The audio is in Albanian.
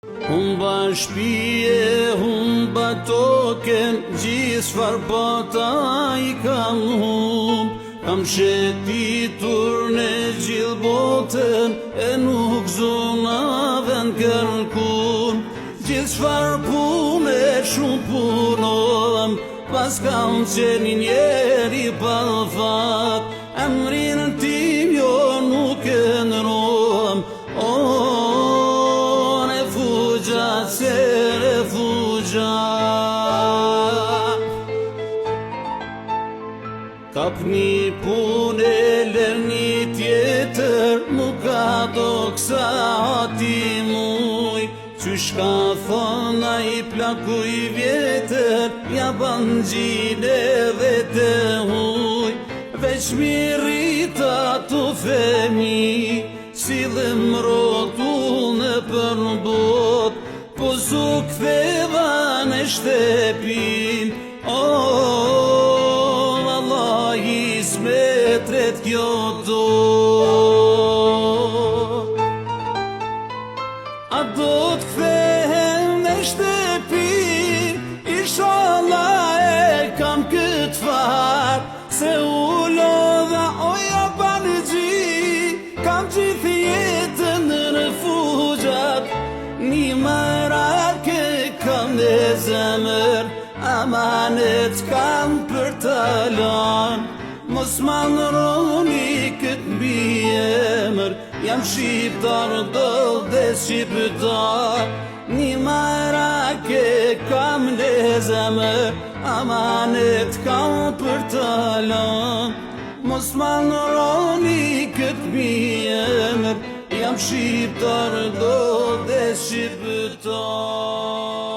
Humba shpije, humba token, gjithë çfarë bota I kam humb. Kam shetitur në gjithë botën, e nuk zonave n'kërkun. Gjithë çfarë pune shumë punodhem, pas kam qenë njeri pa fat. Emrin tim jo nuk e ndrohem, se refugjat. Kap një punë, lër një tjetër, nuk ka do kësa hati muj. Qysh ka thona I plakuj vjetër, ja ban gjile dhe të huj. Veç mirita të femi, si dhe mrotull në përbot. Po su ktheva në shtepin, Allah I smetret kjo do. A do t'kthehem në shtepin, inshallah e kam këtë far. Se u lodha oja banëgji, kam gjithë jetën në refugjat. Një marake kam në zemër, amanet kam për talan. Mos ma nëroni këtë mbi emër, jam shqiptar doll dhe shqiptar. Një marake kam në zemër, amanet kam për talan. Mos ma nëroni këtë mbi emër, jam shqiptar do dhe shqiptar.